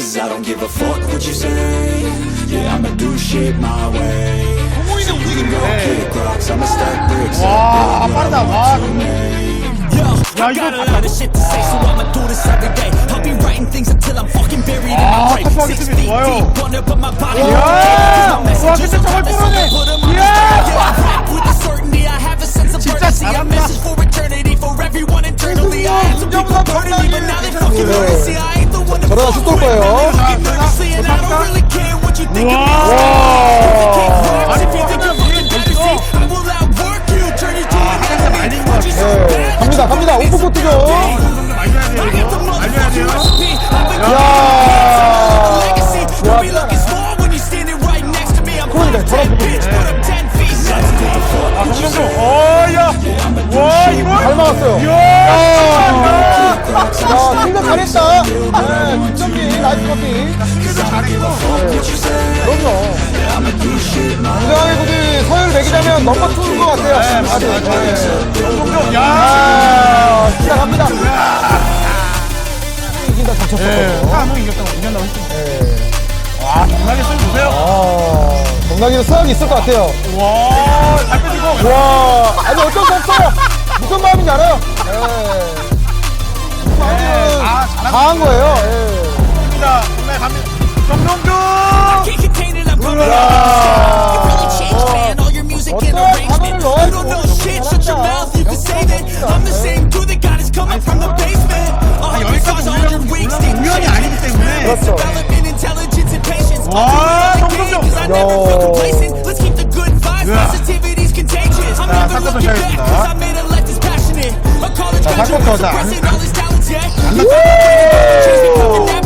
face, I don't give a fuck what you say. Yeah, I'ma do shit my way. So you can go kick rocks, I'ma stack bricks 와, up. 빠르다. 와. I got a lot of shit to say, so I'ma do this every day. I'll be writing things until I'm fucking buried in my grave. 6 feet deep, wanna put my body on my messages, I'm trying to put them on the stage. Yeah, I rap with a certainty, I have a sense of urgency. A message for eternity, for everyone internally. I had some people burning me, but now they fucking learn. See, I ain't the one to 저러다 슛돌 거예요. fucking nervously, and I don't really care what you think of me. If you think you're fucking better, see, I will outwork you, turn you to an enemy. Watch yourself bad. 갑니다. 오픈포 뜨죠. 잘 막았어요. 야, 생각 잘했다. 득점기, 나이스 커팅. 그럼요. 굉장히 굳이 서열 매기자면 넘버 2인 것 같아요. 맞아요. 야, 시작합니다. 이긴다, 다쳤어. 한번 이겼다고 이겼다고 했지. 와, 정나게 쏘 보세요. 정나기도 수학이 있을 것 같아요. 와, 잘 빼지고. 와, 아니 어쩔 수 없어요. 무슨 마음인지 알아요. 무슨 마음이면 강한 거예요. 갑니다. 정나게 갑니다. 정동규. 어떤 단어를 넣어야 우연이 아니기 때문에. 그렇죠. 와, 정동규. 자, 사건도 시작했습니다. 자, 사건 터자. 안 났다.